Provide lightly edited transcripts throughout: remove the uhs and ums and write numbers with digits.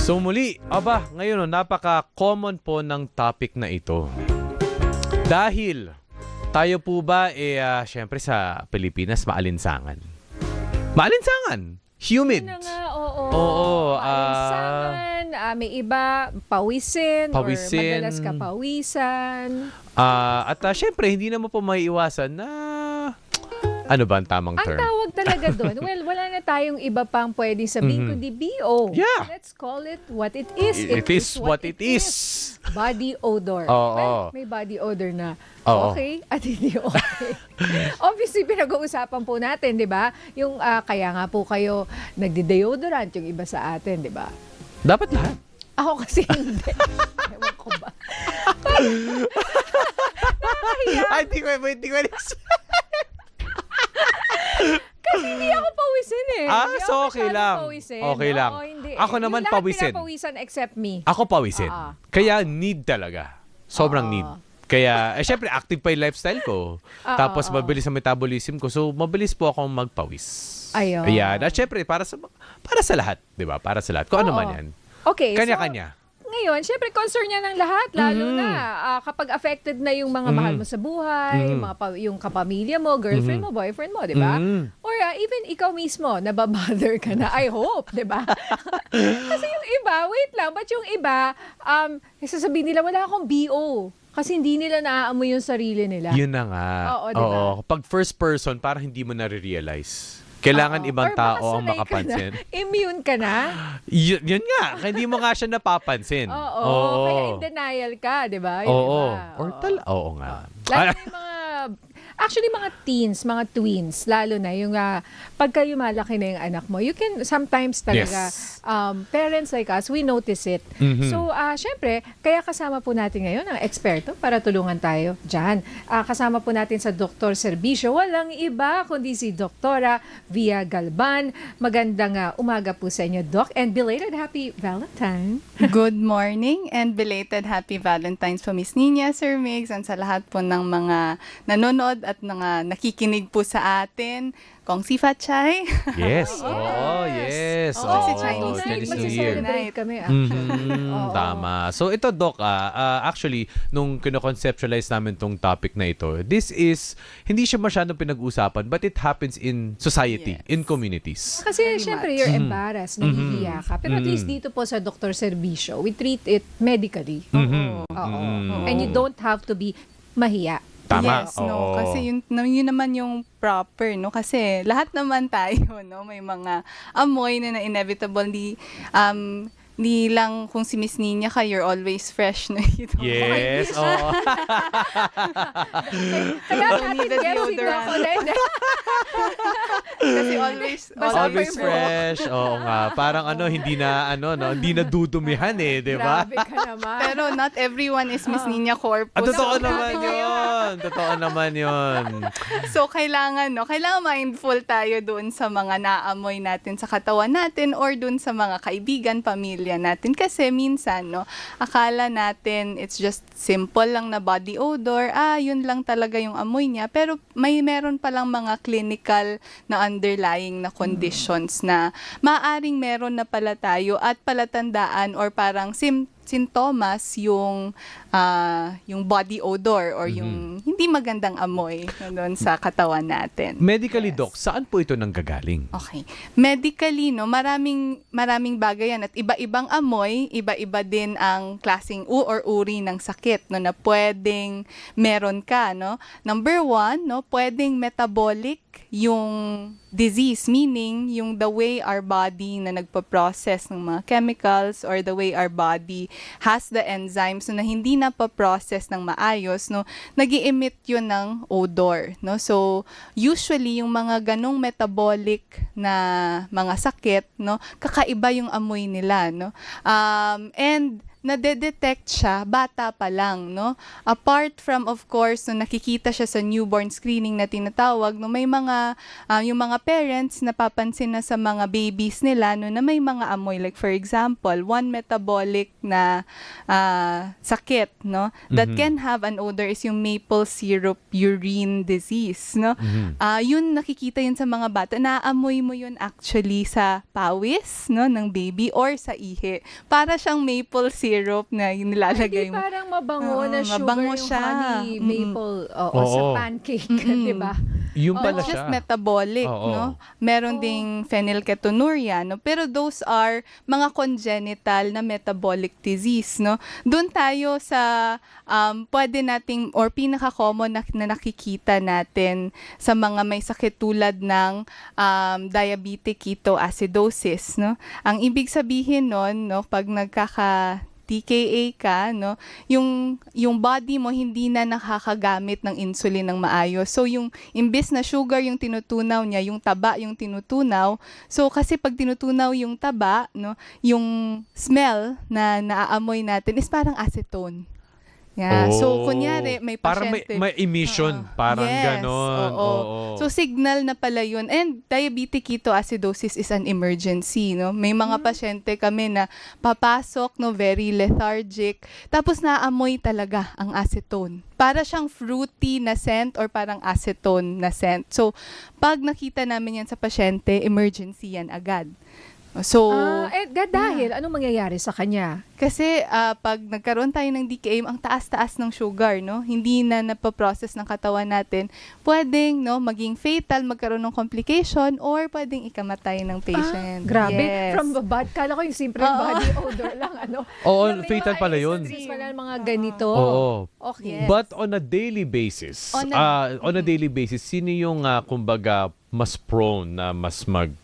So muli, ngayon napaka-common po ng topic na ito. Dahil tayo po ba, syempre sa Pilipinas, maalinsangan. Maalinsangan! Humid! Yun na nga, oo. Oo, Maalinsangan, may iba, pawisin, or Pawisin. madalas kapawisan. At syempre, hindi naman po maiiwasan na... Ano ba ang tamang Ang term? tawag talaga doon, well, wala na tayong iba pang pwedeng sabihin kundi BO. Yeah. Let's call it what it is. It is what it is. Body odor. Oo. Well, may body odor na Oo. okay at hindi okay. Obviously, pinag-uusapan po natin, di ba? Yung kaya nga po kayo nagde-deodorant yung iba sa atin, di ba? Dapat lahat. Ako kasi hindi. Ewan ko ba? Ay, hindi ko. Kasi hindi ako pawisin eh. Hindi So ako okay masyadong lang. pawisin. Okay lang. Oo, hindi. Ako naman Yung pawisin. lahat pinapawisan except me. Ako pawisin. Ah. Kaya need talaga. Sobrang Oo. need. Kaya, syempre, active pa yung lifestyle ko. Tapos, mabilis ang metabolism ko. So, mabilis po akong magpawis. Ayun. Ayan. At syempre, para sa lahat. Di ba? Para sa lahat. Kung ano Oo. man yan. Okay. Kanya-kanya. Ngayon, syempre, concern niya ng lahat, lalo na kapag affected na yung mga mahal mo sa buhay, yung kapamilya mo, girlfriend mo, boyfriend mo, di ba? Or even ikaw mismo, nababother ka na, I hope, di ba? Kasi yung iba, wait lang, but yung iba, sasabihin nila, wala akong BO. Kasi hindi nila naaamoy yung sarili nila. Yun na nga. Oo, diba? Pag first person, parang hindi mo na-realize. Kailangan Oo. ibang Or tao baka ang sanay ka makapansin. na. Immune ka na. Yun nga. Hindi mo nga siya napapansin. Oo. Kaya in denial ka, di ba? Yung Oo. iba. Oo nga. Lalo na yung mga teens, mga tweens, lalo na yung pagka lumalaki na yung anak mo, you can sometimes talaga, Yes. parents like us, we notice it. So, syempre, kaya kasama po natin ngayon ang eksperto para tulungan tayo dyan. Kasama po natin sa Dr. Servisyo, walang iba kundi si Doktora Via Galban. Magandang umaga po sa inyo, Doc, and belated Happy Valentine. Good morning and belated Happy Valentine's po, Miss Nina, Sir Migs, and sa lahat po ng mga nanonood at mga nakikinig po sa atin. Kong si Fatchay. Yes. Oo, yes. Kasi Oo, Chinese Chinese New New Year. Year. Mag-celebrate kami, actually. Oo. Tama. So ito, Doc, actually, nung kino-conceptualize namin tong topic na ito, this is, hindi siya masyadong pinag-usapan, but it happens in society, Yes. in communities. Kasi Very syempre, much. you're embarrassed, nahihiya ka. Pero at least dito po sa Dr. Servisyo, we treat it medically. Oo. And you don't have to be mahiya. Tama. Yes, no. Oo. Kasi yun naman yung proper, no? Kasi lahat naman tayo, no? May mga amoy na inevitably, di lang kung si Miss Nina ka, you're always fresh, no? You don't Yes. Oo. Kaya Don't natin need a guessing deodorant. ako. Kasi always Always mo. fresh. Oo nga. Parang hindi na dudumihan di ba? Grabe ka naman. Pero not everyone is Miss Nina Corpus. Totoo So, naman yun. Totoo naman yun. So, kailangan mindful tayo doon sa mga naamoy natin sa katawan natin or doon sa mga kaibigan, pamilya natin. Kasi minsan, akala natin it's just simple lang na body odor. Yun lang talaga yung amoy niya. Pero meron palang mga clinical na underlying na conditions na maaring meron na pala tayo at palatandaan or parang sintomas yung body odor or yung hindi magandang amoy na doon sa katawan natin. Medically, Yes. Doc, saan po ito nanggagaling? Okay. Medically, maraming bagay yan at iba-ibang amoy, iba-iba din ang klaseng or uri ng sakit na pwedeng meron ka, no? Number 1, pwedeng metabolic yung disease, meaning yung the way our body na nagpo-process ng mga chemicals or the way our body has the enzymes na hindi na pa-process ng maayos, nag-i-emit yun ng odor, no? So, usually yung mga ganong metabolic na mga sakit, kakaiba yung amoy nila, no? And nade-detect siya bata pa lang, no? Apart from, of course, no, nakikita siya sa newborn screening na tinatawag, no, may mga, yung mga parents napapansin na sa mga babies nila, no, na may mga amoy. Like, for example, one metabolic na sakit, no, that can have an odor is yung maple syrup urine disease, no? Yun, nakikita yun sa mga bata. Naamoy mo yun actually sa pawis, no, ng baby or sa ihi. Para siyang maple syrup na nilalagay Hindi mo. parang mabango na sugar mabango yung siya. honey maple o Oo. sa pancake, di ba? Yung Oo. pala That's just siya. metabolic, Oo. no? Meron ding phenylketonuria, no? Pero those are mga congenital na metabolic disease, no? Doon tayo sa pwede nating or pinaka-common na nakikita natin sa mga may sakit tulad ng diabetic ketoacidosis, no? Ang ibig sabihin nun, no, pag TKA ka, no, yung body mo hindi na nakakagamit ng insulin ng maayos. So yung imbes na sugar yung tinutunaw niya, yung taba yung tinutunaw. So kasi pag tinutunaw yung taba, no, yung smell na naaamoy natin is parang acetone. Yeah. So, kunyari, may Parang pasyente. may emission. Parang Yes, ganon. oo. Oo. So, signal na pala yun. And diabetic ketoacidosis is an emergency, no? May mga pasyente kami na papasok, no, very lethargic, tapos naamoy talaga ang acetone. Para siyang fruity na scent or parang acetone na scent. So, pag nakita namin yan sa pasyente, emergency yan agad. So, Dahil, anong mangyayari sa kanya? kasi pag nagkaroon tayo ng DKA, ang taas-taas ng sugar, no? Hindi na napaprocess ng katawan natin. Pwedeng, no, maging fatal, magkaroon ng complication, or pwedeng ikamatay ng patient. Grabe. Yes. From the body, kala ko yung simple body odor lang, ano? Oo, Na may fatal mga pala yun. instances pala ng mga ganito. Oo. Okay. Yes. But on a daily basis, On on a daily basis, sino yung kumbaga mas prone na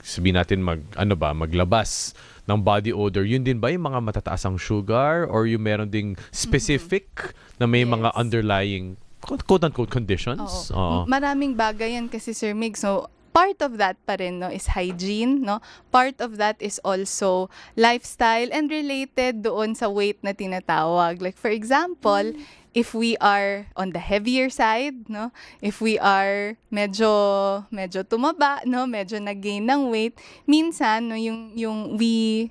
sabihin natin maglabas ng body odor? Yun din ba yung mga matataas ang sugar or yung meron ding specific na may mga Yes. underlying quote-unquote conditions? Oo. Maraming bagay yan kasi, Sir Mig. So, part of that pa rin, no, is hygiene, no? Part of that is also lifestyle and related doon sa weight na tinatawag. Like, for example, if we are on the heavier side, no? If we are medyo tumaba, no? Medyo nag-gain ng weight, minsan, no, yung we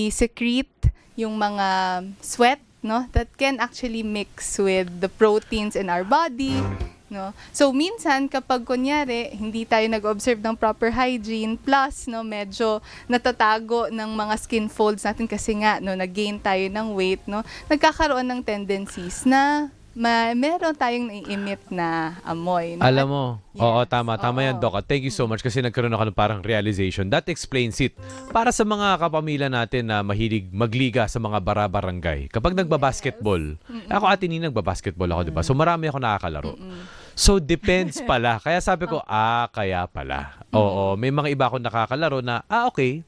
secrete yung mga sweat, no? That can actually mix with the proteins in our body, no? So minsan kapag kunyari hindi tayo nag-observe ng proper hygiene plus, no, medyo natatago ng mga skin folds natin kasi nga, no, nag-gain tayo ng weight, no, nagkakaroon ng tendencies na meron tayong nai-emit na amoy, no? Alam mo, Yes. oo, tama yan, Oo. Doc. At thank you so much kasi nagkaroon ako ng parang realization. That explains it. Para sa mga kapamilya natin na mahilig magliga sa mga bara-barangay. Kapag nagbabasketball, ako nagbabasketball ako, di ba? So marami ako nakakalaro. So depends pala. Kaya sabi ko, kaya pala. Oo, may mga iba ako nakakalaro na, okay.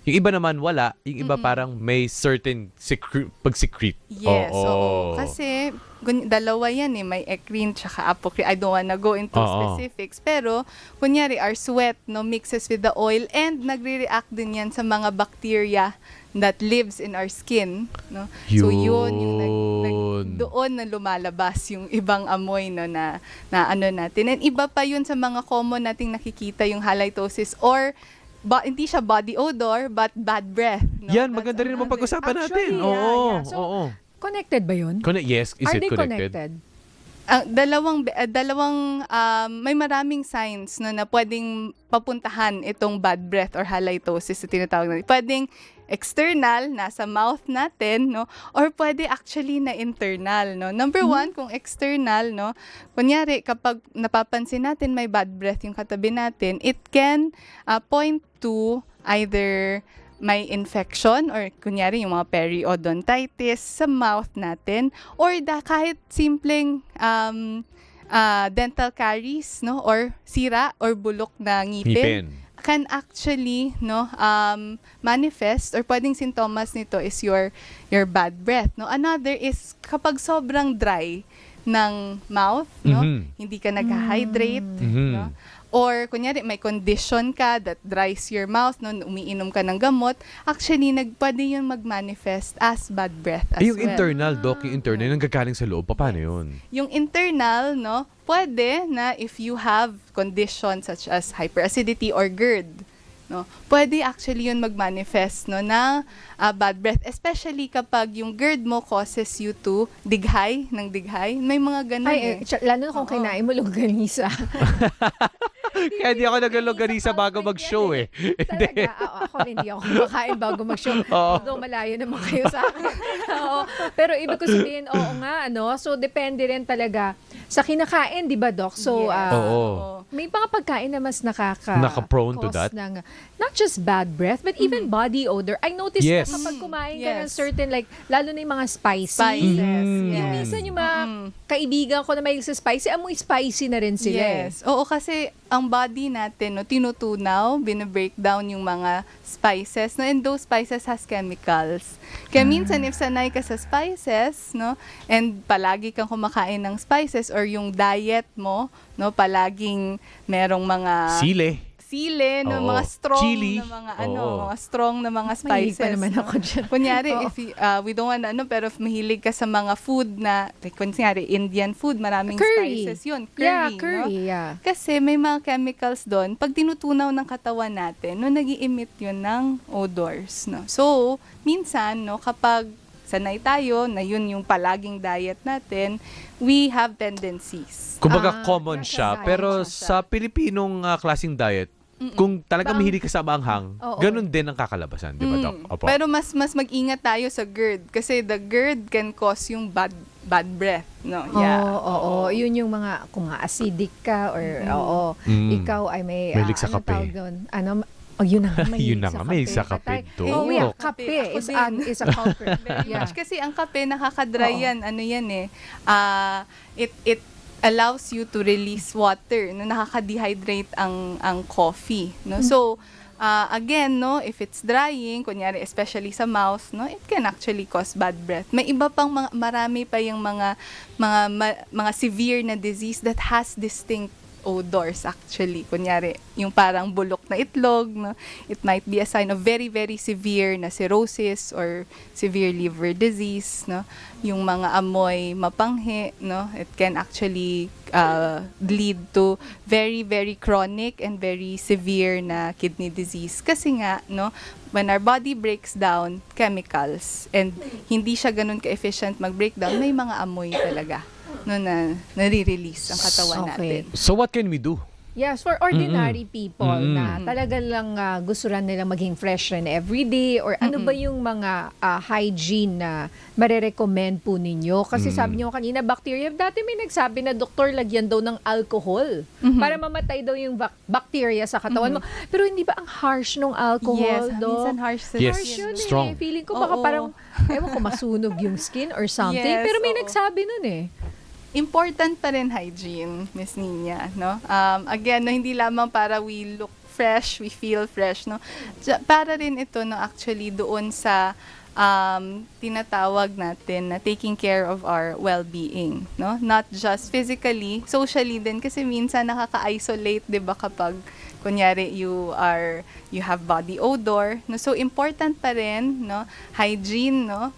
Yung iba naman wala. Yung iba parang may certain pag-secrete. Yes, oo. Kasi dalawa yan eh, may eccrine tsaka apocrine. I don't wanna go into specifics. Pero, kunyari, our sweat, no, mixes with the oil and nagre-react din yan sa mga bacteria that lives in our skin, no? So, yun, yung doon na lumalabas yung ibang amoy, no, na ano natin. And iba pa yun sa mga common nating nakikita, yung halitosis or hindi siya body odor, but bad breath. No? Yan, maganda rin naman pag-usapan natin. Actually, Oo, yeah. So, oo. Connected ba yun? Yes, is Are it they connected? Dalawang may maraming signs, no, na pwedeng papuntahan itong bad breath or halitosis na tinatawag natin. Pwedeng external, nasa mouth natin, no, or pwede actually na internal, no. Number one, kung external, no, kunyari kapag napapansin natin may bad breath yung katabi natin, it can point to either may infection or kunyari yung mga periodontitis sa mouth natin or kahit simpleng dental caries, no, or sira or bulok na ngipin can actually, no, manifest or pwedeng sintomas nito is your bad breath, no. Another is kapag sobrang dry ng mouth, no, hindi ka nag-hydrate, no, or kunyari may condition ka that dries your mouth, no, umiinom ka ng gamot, actually pwede yun mag-manifest as bad breath as Yung well. internal, Doc, yung internal, yung nanggagaling sa loob, paano yun? Yung internal, no, pwede na if you have conditions such as hyperacidity or GERD, no, pwede actually yun mag-manifest, no, na bad breath, especially kapag yung GERD mo causes you to dighay. May mga ganun Lalo na kung kinain mo longganisa. Kaya di ako nag-longganisa bago mag-show eh. Talaga, ako rin hindi ako kumakain bago mag-show. Although malayo naman kayo sa akin. Oo. Pero ibig ko sabihin, oo nga, ano, so depende rin talaga sa kinakain, di ba, Doc? So, Yes. Oo. may mga pagkain na mas Naka-prone to cause that? Not just bad breath, but even body odor. I noticed Yes. na kapag kumain ka ng Yes. certain, like, lalo na yung mga spicy. Spices. Mm. Yung Yes. minsan yung mga kaibigan ko na mahilig sa spicy, amoy spicy na rin sila. Yes. Oo, kasi ang body natin, no, tinutunaw, binibreakdown yung mga spices, no, and those spices has chemicals. Kaya minsan, if sanay ka sa spices, no, and palagi kang kumakain ng spices or yung diet mo, no, palaging merong mga sile, no, Oo. mga strong Chili. na mga Oo. mga strong na mga Mahilig spices. pa naman no? ako dyan. Kunyari, Oo. if we don't want pero if mahilig ka sa mga food na, like, kunyari, Indian food, maraming Curry. spices yun. Yeah, Curry, curry, no? yeah. Kasi may mga chemicals doon, pag tinutunaw ng katawan natin, no, nag-i-emit yun ng odors. No? So, minsan, no, kapag sanay tayo na yun yung palaging diet natin, we have tendencies. Kumbaga common nasa siya, diet pero siya. sa Pilipinong klaseng diet, kung talagang mahilig ka sa maanghang, Oo. ganun din ang kakalabasan, di ba, Doc? Opo. Pero mas mag-ingat tayo sa GERD kasi the GERD can cause yung bad breath, no? Yeah. Oo. Yun yung mga, kung nga acidic ka or, ikaw ay may, Mahilig sa anong kape. tawag doon? yun na nga, Yun na nga, mahilig sa kape, Doc. Oh, yeah, Kape. kape Ako is a culprit. Very Yeah. much. Kasi ang kape, nakakadry Oo. yan. Ano yan eh. It allows you to release water. No? Nakaka-dehydrate ang coffee. No? So, again, no, if it's drying, kunyari, especially sa mouth, no, it can actually cause bad breath. May iba pang marami pa yung mga severe na disease that has distinct odors actually. Kunyari, yung parang bulok na itlog, no? It might be a sign of very, very severe na cirrhosis or severe liver disease, no? Yung mga amoy mapanghi, no? It can actually lead to very, very chronic and very severe na kidney disease. Kasi nga, no, when our body breaks down chemicals and hindi siya ganun ka-efficient mag-breakdown, may mga amoy talaga, no, na nare-release ang katawan Okay. natin. So what can we do? Yes, for ordinary people na talaga lang gusto rin nilang maging fresh rin every day or ano ba yung mga hygiene na marerecommend po ninyo? Kasi sabi niyo kanina, bacteria. Dati may nagsabi na doktor, lagyan daw ng alcohol para mamatay daw yung bacteria sa katawan mo. Pero hindi ba ang harsh nung alcohol, Yes, Doc? minsan harsh sa Yes. Harsh yun Strong. Feeling ko baka Oo. parang, ewan ko, masunog yung skin or something. Yes, Pero may oo. nagsabi nun eh. Important pa rin hygiene, Miss Nina, no? Again, no, hindi lamang para we look fresh, we feel fresh, no? Para rin ito, no, actually doon sa tinatawag natin na taking care of our well-being, no? Not just physically, socially din, kasi minsan nakaka-isolate, 'di ba, kapag kunyari you have body odor, no? So important pa rin, no, hygiene, no?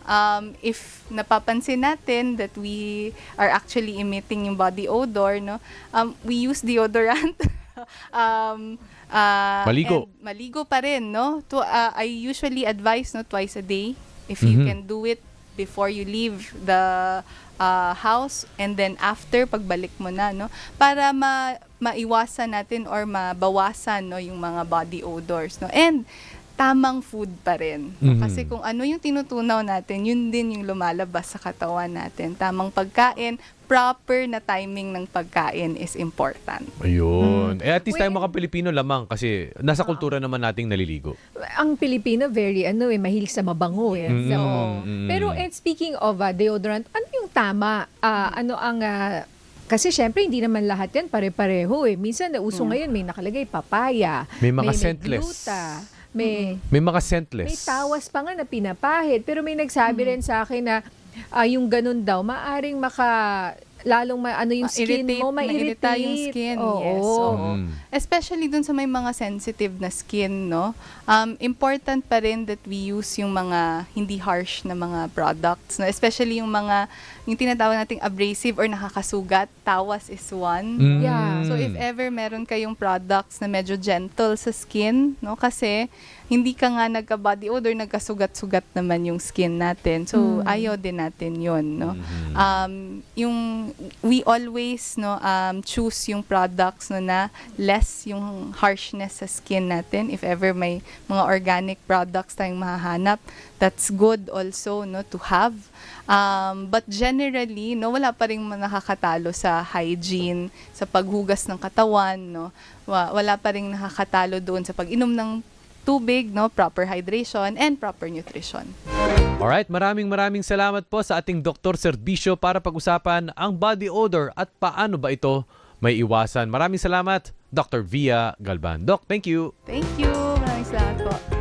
If napapansin natin that we are actually emitting yung body odor, no, we use deodorant. Maligo. And maligo pa rin, no? I usually advise, no, twice a day if you can do it before you leave the house and then after pagbalik mo na, no, para maiwasan natin or mabawasan, no, yung mga body odors, no, and tamang food pa rin, no? Kasi kung ano yung tinutunaw natin, yun din yung lumalabas sa katawan natin. Tamang pagkain, proper na timing ng pagkain is important. Ayun. At least tayo Wait. mga Pilipino lamang kasi nasa kultura naman nating naliligo. Ang Pilipino very mahilig sa mabango eh. So, pero speaking of deodorant, ano yung tama? Ano ang kasi syempre hindi naman lahat yan pare-pareho eh. Minsan nauso ngayon may nakalagay papaya, May mga scentless. gluta, may May mga scentless. may tawas pa nga na pinapahid. Pero may nagsabi rin sa akin na yung ganun daw, maaring lalong yung skin mo, mairita yung skin. Yes. Oo. Mm. Especially dun sa may mga sensitive na skin, no? Important pa rin that we use yung mga hindi harsh na mga products, no? Especially yung tinatawag nating abrasive or nakakasugat. Tawas is one. Mm. Yeah. So if ever meron kayong products na medyo gentle sa skin, no? Kasi hindi ka nga nagka-body odor, nagkasugat-sugat naman yung skin natin. So ayaw din natin 'yon, no? We always choose yung products na less yung harshness sa skin natin. If ever may mga organic products tayong mahahanap, that's good also, no, to have. But generally, no, wala pa ring nakakatalo sa hygiene, sa paghugas ng katawan, no. Wala pa ring nakakatalo doon sa pag-inom ng tubig, no, proper hydration and proper nutrition. Alright, maraming salamat po sa ating Dr. Servisyo para pag-usapan ang body odor at paano ba ito may iwasan. Maraming salamat, Dr. Via Galban. Doc, thank you. Thank you. Maraming salamat po.